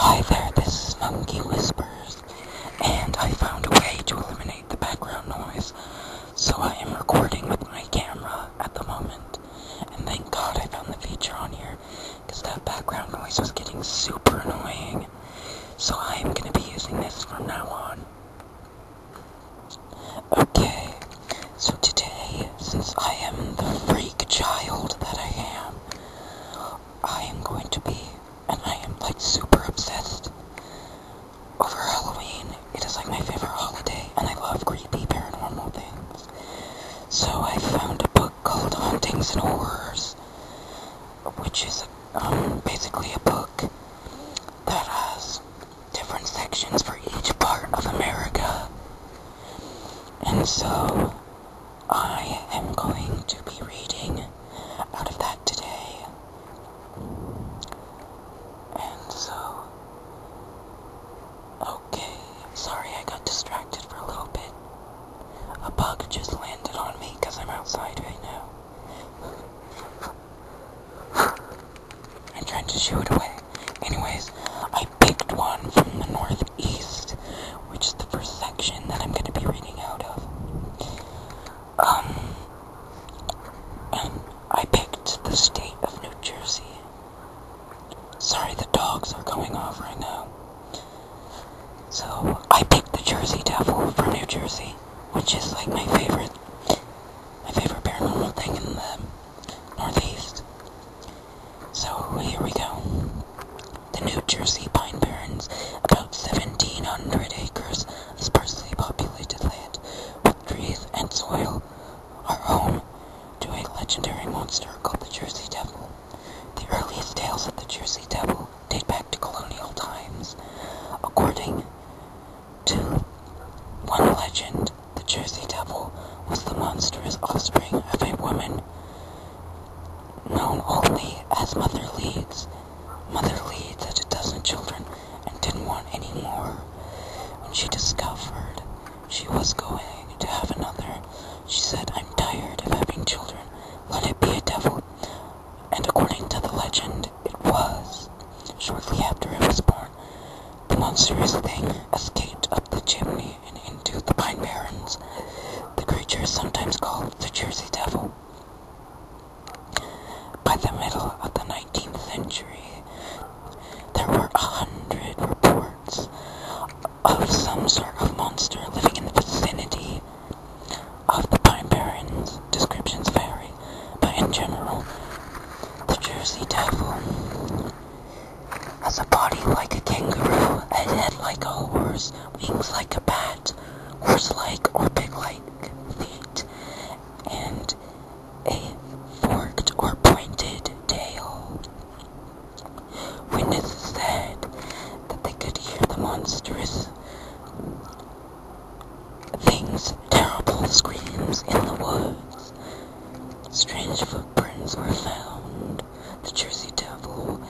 Hi there, this is Monkey Whispers, and I found a way to eliminate the background noise, so I am recording with my camera at the moment, and thank God I found the feature on here, because that background noise was getting super annoying, so I am going to be using this from now on. Okay, so today, since I am the freak child that I am going to be, and I am like super obsessed over Halloween. It is like my favorite holiday, and I love creepy paranormal things. So I found a book called Hauntings and Horrors, which is basically a book that has different sections for each part of America. And so I am going to be reading out of that today. And so, okay, sorry I got distracted for a little bit. A bug just landed on me because I'm outside right now. I'm trying to shoo it away. Anyways, I picked one from the Northeast, which is the first section that I'm going to be reading out of. And I picked the state of New Jersey. Sorry, the dogs are going off right now. So, I picked the Jersey Devil from New Jersey, which is like my favorite paranormal thing in the Northeast. So, here we go. The New Jersey Pine Barrens, about 1,700 acres of sparsely populated land with trees and soil, are home to a legendary monster called the Jersey Devil. The earliest tales of the Jersey Devil date back to colonial times. According to one legend, the Jersey Devil was the monstrous offspring of a woman known only as Mother Leeds. Mother Leeds had a dozen children and didn't want any more. When she discovered she was going to have another, she said, "I'm tired of having children. Let it be a devil." And according to the legend, it was. Shortly after it was born, the monstrous thing escaped up the chimney and into the Pine Barrens. The creature is sometimes called the Jersey Devil. By the middle of the 19th century, there were 100 reports of some sort of monster living in the vicinity of the Pine Barrens. Descriptions vary, but in general, the Jersey Devil has a body like a kangaroo, a head like a horse, wings like a bat, horse-like or pig-like feet, and a forked or pointed tail. Witnesses said that they could hear the monstrous thing's terrible screams in the woods. Strange footprints were found. The Jersey Devil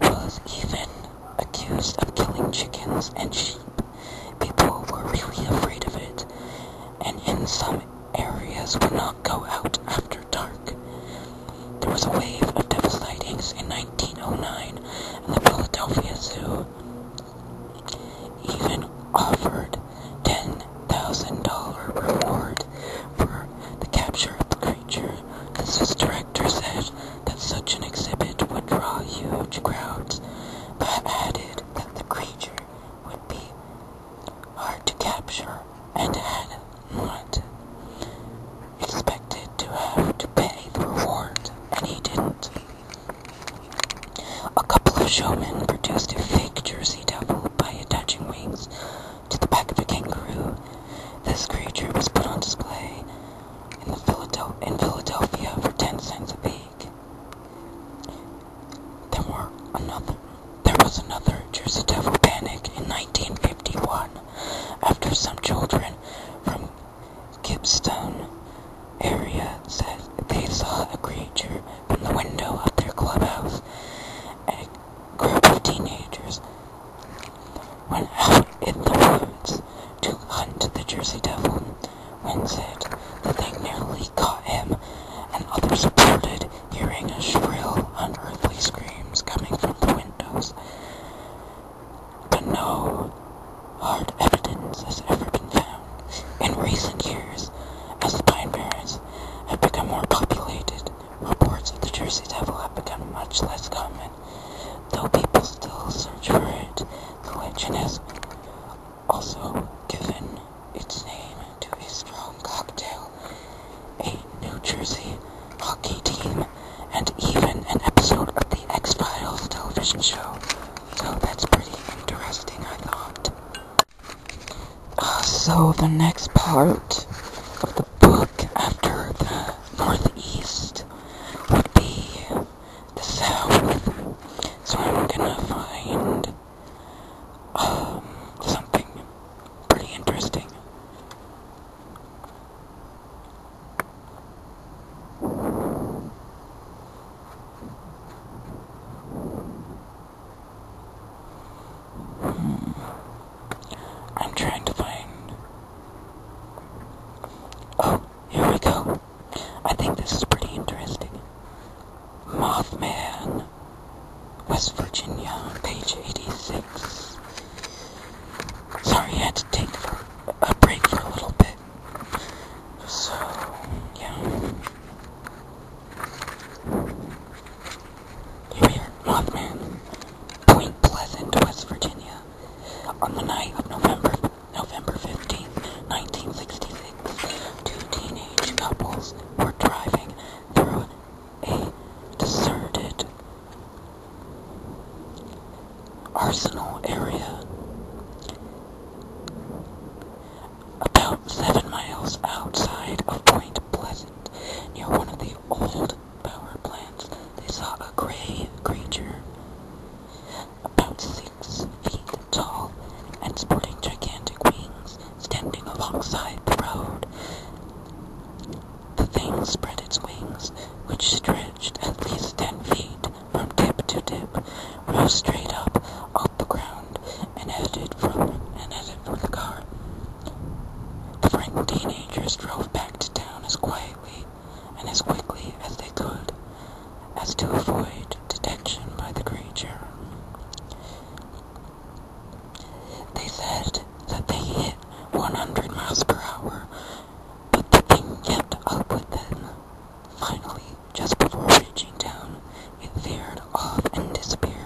was even accused of killing chickens and sheep. People were really afraid of it, and in some areas would not go out after dark. There was a wave of devil sightings in 1909, and the Philadelphia Zoo even offered $10,000 reward for the capture of the creature. The zoo's director said that such an exhibit would draw huge crowds, but added that the creature would be hard to capture and had not expected to have to pay the reward, and he didn't. A couple of showmen produced a fake Jersey Devil by attaching wings to the back of a kangaroo. This creature was put on display in Philadelphia for 10 cents a peek. There was another Jersey Devil panic in 1951 after some children from Gibson area said they saw a creature from the window of their clubhouse. A group of teenagers went out in the woods to hunt the Jersey Devil. One said that they nearly caught him, and others reported hearing shrill, unearthly screams coming from the windows. no hard evidence has ever been found in recent years. As the Pine Barrens have become more populated, reports of the Jersey Devil have become much less common. Though people still search for it, the legend has also given its name to a strong cocktail, a New Jersey hockey team, and even an episode of the X-Files television show. So that's pretty interesting, I thought. So the next part of the book after the Northeast would be the South. So I'm gonna find something pretty interesting. I'm trying to find... Oh, here we go. I think this is pretty interesting. Mothman, West Virginia, page 86. Sorry, I had to take a break for a little bit. So, yeah. Here we are, Mothman, Point Pleasant, West Virginia. On the night of November 15th, 1966, two teenage couples were driving through a deserted arsenal area about 7 miles outside of Point Pleasant, near one of the old power plants. They saw a gray creature about 6 feet tall and sporting gigantic wings standing alongside the road. The thing spread its wings, which stretched at least 10 feet from tip to tip, rose straight up off the ground and headed for the car. The frightened teenagers drove back to town as quietly and as quickly as they could, as to avoid detection by the creature. They said that they hit 100 miles per hour, but the thing kept up with them. Finally, just before reaching town, it veered off and disappeared.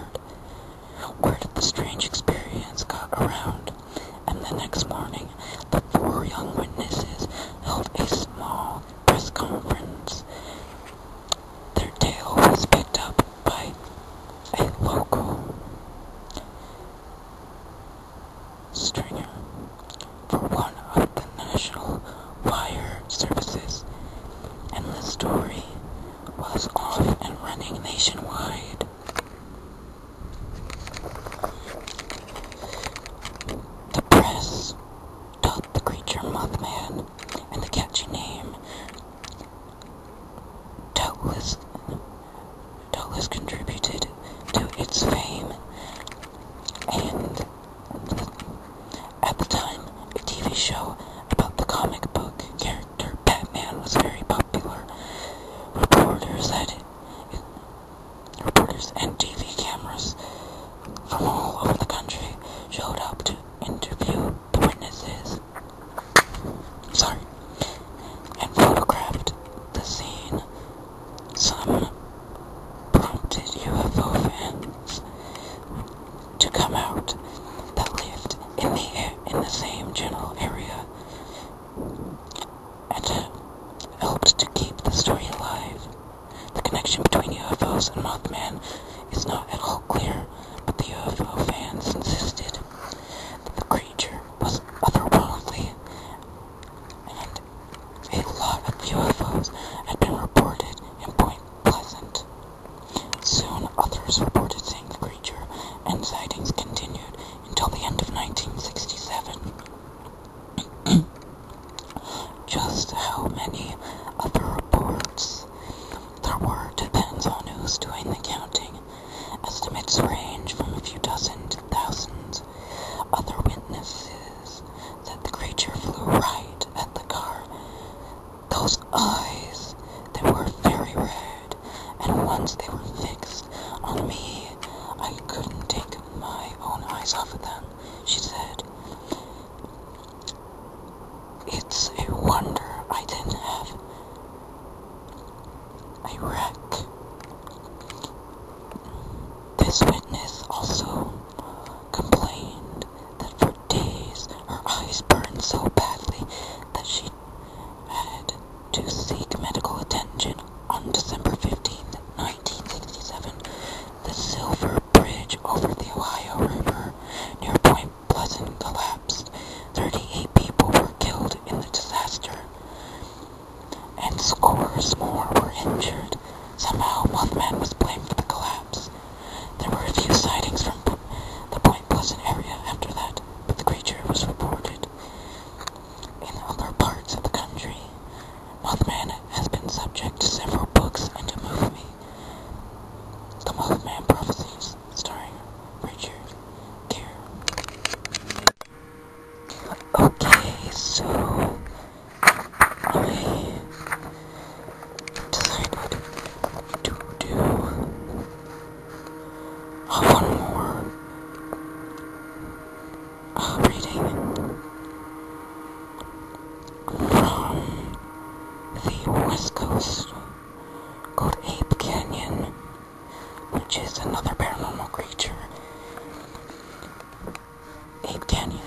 Word of the strange experience got around, and the next morning, the 4 young witnesses held a small press conference. Their tale was picked up by a local stringer for one of the national wire services, and the story was off and running nationwide. The press dubbed the creature Mothman, and the catchy name doubtless contributed to its fame. And at the time, a TV show about the comic book character Batman was very popular. Reporters and TV cameras from all over the country showed up to interview the witnesses. And photographed the scene. Some prompted UFO fans to come out that lived in the same general area, and helped to keep the story alive. The connection between UFOs and Mothman is not at all clear, but the UFO fans insisted that the creature was otherworldly, and a lot of UFOs had been reported in Point Pleasant. Soon, others reported seeing the creature, and sightings continued until the end of 1967. Just how many other reports there were depends on who's doing the counting. Estimates range from a few dozen to thousands. Other witnesses said the creature flew right at the car. Those eyes, they were very red, and once they were fixed on me, I couldn't take my own eyes off of them. She said, "It's a wonder I didn't have a wreck." This witness also complained that for days her eyes burned so badly that she had to seek medical attention. On December 15th, 1967, the Silver Bridge over the Ohio River near Point Pleasant collapsed. 38 people were killed in the disaster, and scores more were injured. Somehow, Mothman was blamed for the collapse. There were a few sightings from the Point Pleasant area after that, but the creature was reported in other parts of the country. Mothman has been subject to several books and a movie. The Mothman Prophecies, starring Richard Gere. Okay, so I decided to do one more reading from the West Coast called Ape Canyon, which is another paranormal creature. Ape Canyon,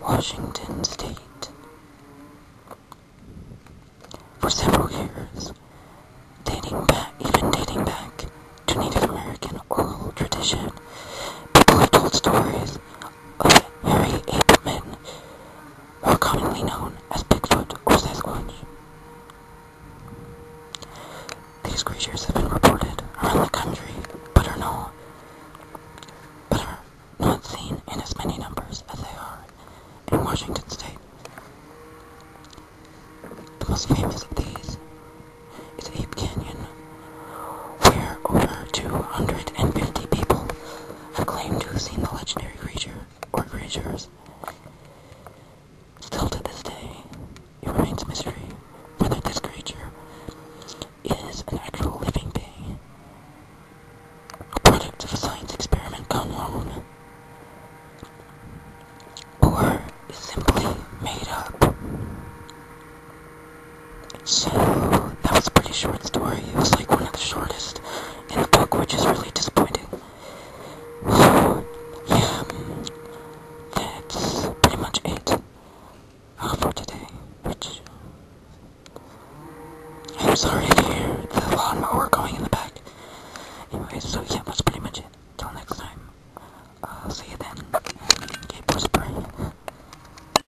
Washington State. For several years, dating back to Native American oral tradition, people have told stories of hairy ape men, more commonly known as Bigfoot or Sasquatch. These creatures have been reported around the country, but are not seen in as many numbers as they are in Washington State. The most famous of these is Ape Canyon, where over 250 people have claimed to have seen the legendary creature or creatures. Still to this day, it remains a mystery whether this creature is an actual living being, a product of a science experiment gone wrong, or is simply made up. So, that was a pretty short story. It was like one of the shortest in the book, which is really disappointing. So, yeah, that's pretty much it for today, which I'm sorry if you hear the lawnmower going in the back. Anyway, so yeah, that's pretty much it. Till next time, I'll see you then.